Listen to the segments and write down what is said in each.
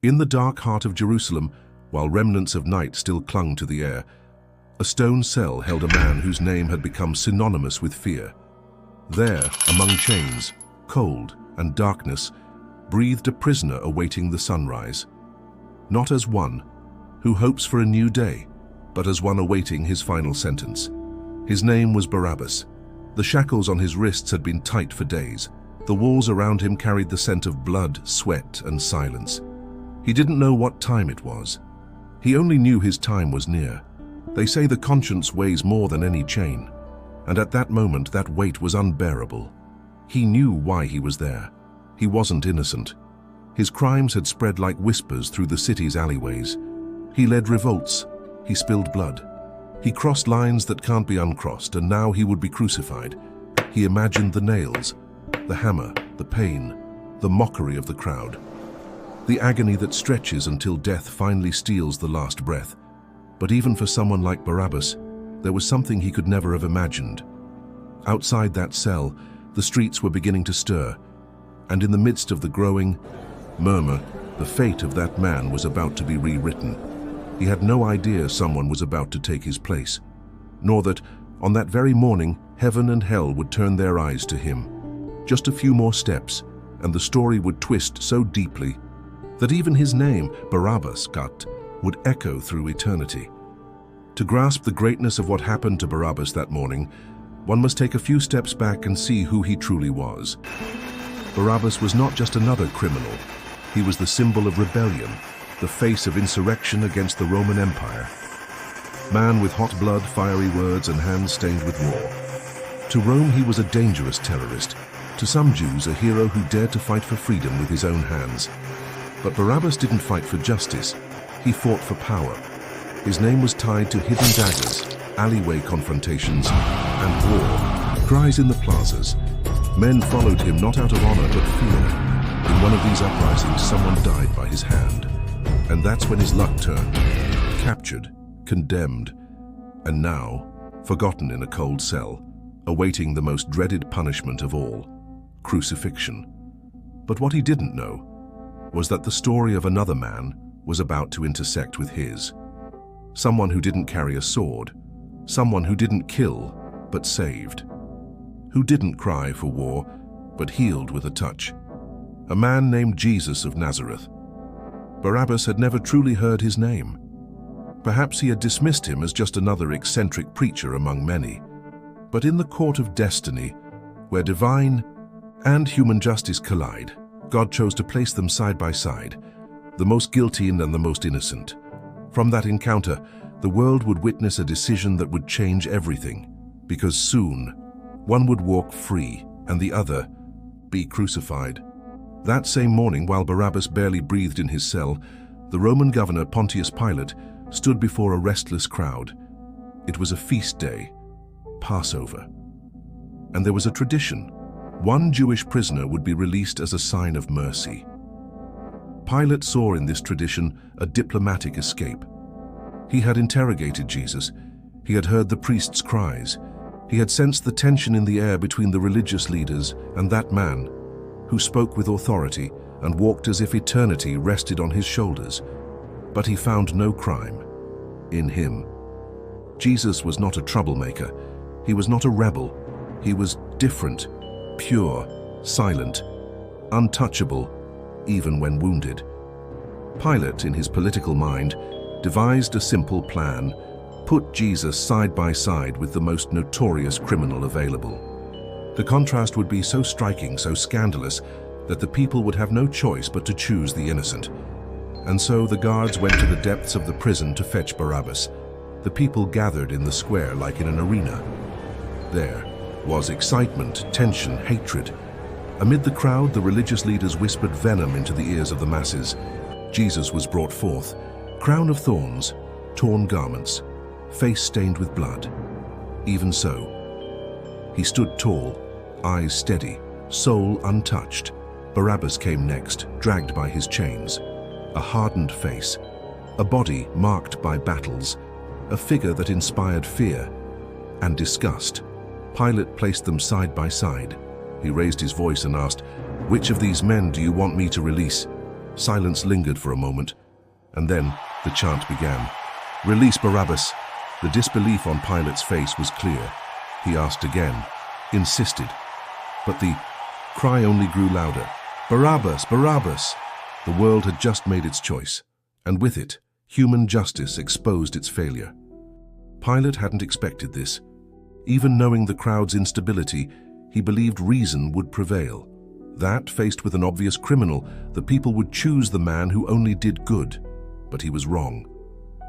In the dark heart of Jerusalem, while remnants of night still clung to the air, a stone cell held a man whose name had become synonymous with fear. There, among chains, cold and darkness, breathed a prisoner awaiting the sunrise. Not as one who hopes for a new day, but as one awaiting his final sentence. His name was Barabbas. The shackles on his wrists had been tight for days. The walls around him carried the scent of blood, sweat, and silence. He didn't know what time it was. He only knew his time was near. They say the conscience weighs more than any chain, and at that moment that weight was unbearable. He knew why he was there. He wasn't innocent. His crimes had spread like whispers through the city's alleyways. He led revolts. He spilled blood. He crossed lines that can't be uncrossed, and now he would be crucified. He imagined the nails, the hammer, the pain, the mockery of the crowd. The agony that stretches until death finally steals the last breath. But even for someone like Barabbas, there was something he could never have imagined. Outside that cell, the streets were beginning to stir, and in the midst of the growing murmur, the fate of that man was about to be rewritten. He had no idea someone was about to take his place, nor that, on that very morning, heaven and hell would turn their eyes to him. Just a few more steps, and the story would twist so deeply that even his name, Barabbas, would echo through eternity. To grasp the greatness of what happened to Barabbas that morning, one must take a few steps back and see who he truly was. Barabbas was not just another criminal. He was the symbol of rebellion, the face of insurrection against the Roman Empire. Man with hot blood, fiery words, and hands stained with war. To Rome, he was a dangerous terrorist. To some Jews, a hero who dared to fight for freedom with his own hands. But Barabbas didn't fight for justice. He fought for power. His name was tied to hidden daggers, alleyway confrontations, and war. Cries in the plazas. Men followed him not out of honor but fear. In one of these uprisings, someone died by his hand. And that's when his luck turned. Captured, condemned, and now forgotten in a cold cell, awaiting the most dreaded punishment of all, crucifixion. But what he didn't know was that the story of another man was about to intersect with his. Someone who didn't carry a sword, someone who didn't kill but saved, who didn't cry for war but healed with a touch. A man named Jesus of Nazareth. Barabbas had never truly heard his name. Perhaps he had dismissed him as just another eccentric preacher among many. But in the court of destiny, where divine and human justice collide, God chose to place them side by side, the most guilty and the most innocent. From that encounter, the world would witness a decision that would change everything, because soon, one would walk free and the other be crucified. That same morning, while Barabbas barely breathed in his cell, the Roman governor Pontius Pilate stood before a restless crowd. It was a feast day, Passover. And there was a tradition. One Jewish prisoner would be released as a sign of mercy. Pilate saw in this tradition a diplomatic escape. He had interrogated Jesus. He had heard the priest's cries. He had sensed the tension in the air between the religious leaders and that man, who spoke with authority and walked as if eternity rested on his shoulders. But he found no crime in him. Jesus was not a troublemaker. He was not a rebel. He was different, pure, silent, untouchable, even when wounded. Pilate, in his political mind, devised a simple plan: put Jesus side by side with the most notorious criminal available. The contrast would be so striking, so scandalous, that the people would have no choice but to choose the innocent. And so the guards went to the depths of the prison to fetch Barabbas. The people gathered in the square like in an arena. There was excitement, tension, hatred. Amid the crowd, the religious leaders whispered venom into the ears of the masses. Jesus was brought forth, crown of thorns, torn garments, face stained with blood. Even so, he stood tall, eyes steady, soul untouched. Barabbas came next, dragged by his chains. A hardened face, a body marked by battles, a figure that inspired fear and disgust. Pilate placed them side by side. He raised his voice and asked, "Which of these men do you want me to release?" Silence lingered for a moment, and then the chant began. "Release Barabbas!" The disbelief on Pilate's face was clear. He asked again, insisted, but the cry only grew louder. "Barabbas! Barabbas!" The world had just made its choice, and with it, human justice exposed its failure. Pilate hadn't expected this. Even knowing the crowd's instability, he believed reason would prevail. That, faced with an obvious criminal, the people would choose the man who only did good. But he was wrong.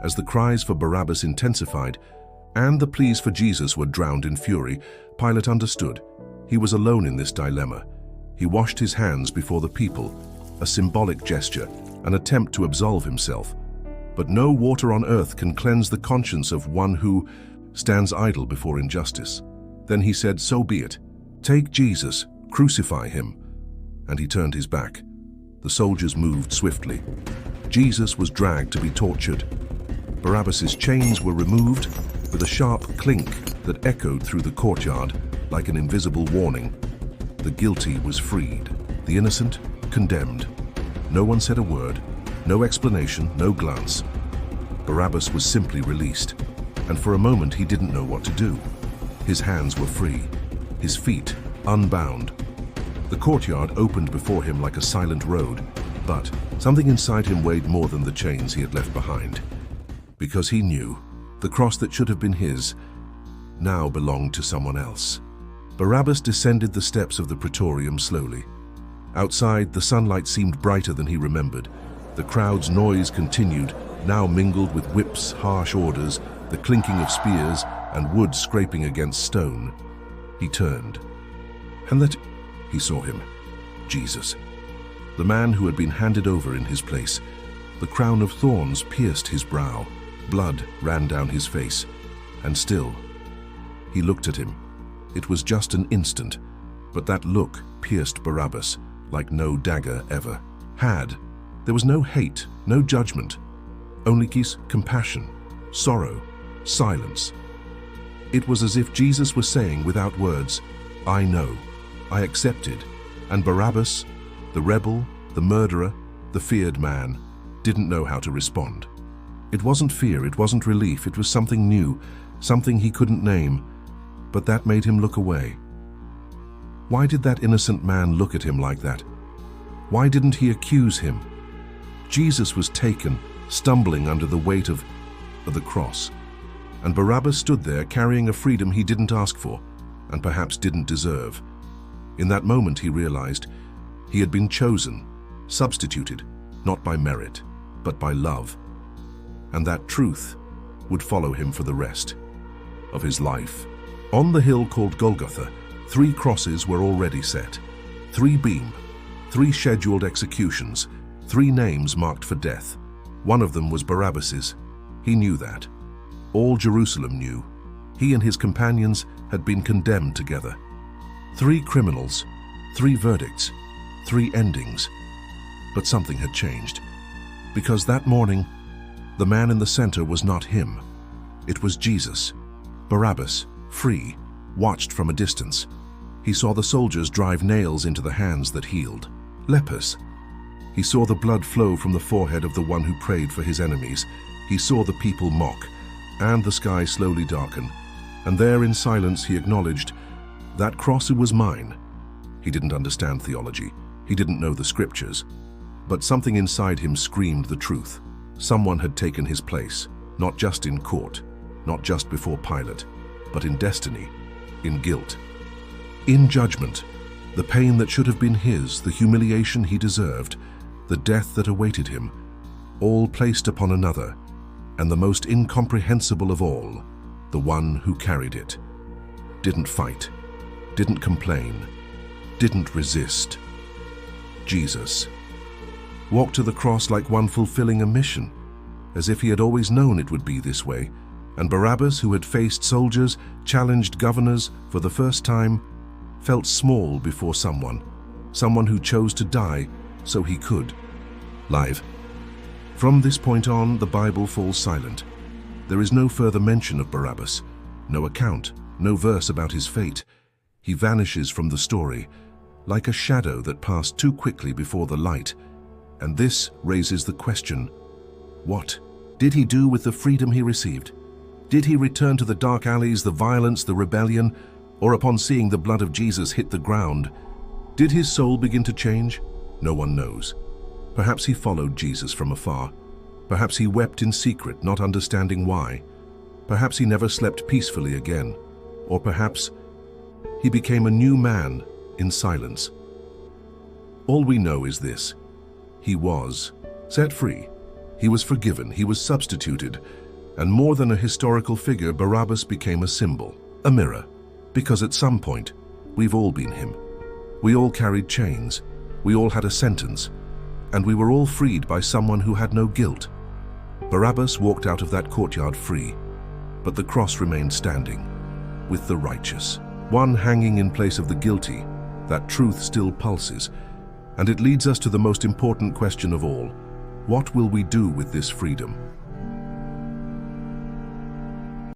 As the cries for Barabbas intensified, and the pleas for Jesus were drowned in fury, Pilate understood. He was alone in this dilemma. He washed his hands before the people, a symbolic gesture, an attempt to absolve himself. But no water on earth can cleanse the conscience of one who stands idle before injustice. Then he said, "So be it. Take Jesus, crucify him." And he turned his back. The soldiers moved swiftly. Jesus was dragged to be tortured. Barabbas's chains were removed with a sharp clink that echoed through the courtyard like an invisible warning. The guilty was freed, the innocent condemned. No one said a word, no explanation, no glance. Barabbas was simply released, and for a moment he didn't know what to do. His hands were free, his feet unbound. The courtyard opened before him like a silent road, but something inside him weighed more than the chains he had left behind. Because he knew the cross that should have been his now belonged to someone else. Barabbas descended the steps of the Praetorium slowly. Outside, the sunlight seemed brighter than he remembered. The crowd's noise continued, now mingled with whips, harsh orders, the clinking of spears, and wood scraping against stone. He turned, and he saw him, Jesus, the man who had been handed over in his place. The crown of thorns pierced his brow, blood ran down his face, and still, he looked at him. It was just an instant, but that look pierced Barabbas like no dagger ever had. There was no hate, no judgment, only compassion, sorrow, silence. It was as if Jesus was saying without words, "I know, I accepted," and Barabbas, the rebel, the murderer, the feared man, didn't know how to respond. It wasn't fear, it wasn't relief, it was something new, something he couldn't name, but that made him look away. Why did that innocent man look at him like that? Why didn't he accuse him? Jesus was taken, stumbling under the weight of the cross, and Barabbas stood there carrying a freedom he didn't ask for, and perhaps didn't deserve. In that moment he realized he had been chosen, substituted, not by merit, but by love. And that truth would follow him for the rest of his life. On the hill called Golgotha, 3 crosses were already set. 3 beam, 3 scheduled executions, 3 names marked for death. One of them was Barabbas's. He knew that. All Jerusalem knew. He and his companions had been condemned together. 3 criminals, 3 verdicts, 3 endings. But something had changed. Because that morning, the man in the center was not him. It was Jesus. Barabbas, free, watched from a distance. He saw the soldiers drive nails into the hands that healed. Lepers. He saw the blood flow from the forehead of the one who prayed for his enemies. He saw the people mock, and the sky slowly darken. And there in silence he acknowledged, that cross was mine. He didn't understand theology. He didn't know the scriptures. But something inside him screamed the truth. Someone had taken his place, not just in court, not just before Pilate, but in destiny, in guilt, in judgment. The pain that should have been his, the humiliation he deserved, the death that awaited him, all placed upon another, and the most incomprehensible of all, the one who carried it, didn't fight, didn't complain, didn't resist. Jesus walked to the cross like one fulfilling a mission, as if he had always known it would be this way, and Barabbas, who had faced soldiers, challenged governors for the first time, felt small before someone who chose to die so he could live. From this point on, the Bible falls silent. There is no further mention of Barabbas, no account, no verse about his fate. He vanishes from the story, like a shadow that passed too quickly before the light. And this raises the question, what did he do with the freedom he received? Did he return to the dark alleys, the violence, the rebellion, or upon seeing the blood of Jesus hit the ground, did his soul begin to change? No one knows. Perhaps he followed Jesus from afar. Perhaps he wept in secret, not understanding why. Perhaps he never slept peacefully again. Or perhaps he became a new man in silence. All we know is this: he was set free. He was forgiven. He was substituted. And more than a historical figure, Barabbas became a symbol, a mirror. Because at some point, we've all been him. We all carried chains. We all had a sentence. And we were all freed by someone who had no guilt. Barabbas walked out of that courtyard free, but the cross remained standing, with the righteous, one hanging in place of the guilty. That truth still pulses, and it leads us to the most important question of all: what will we do with this freedom?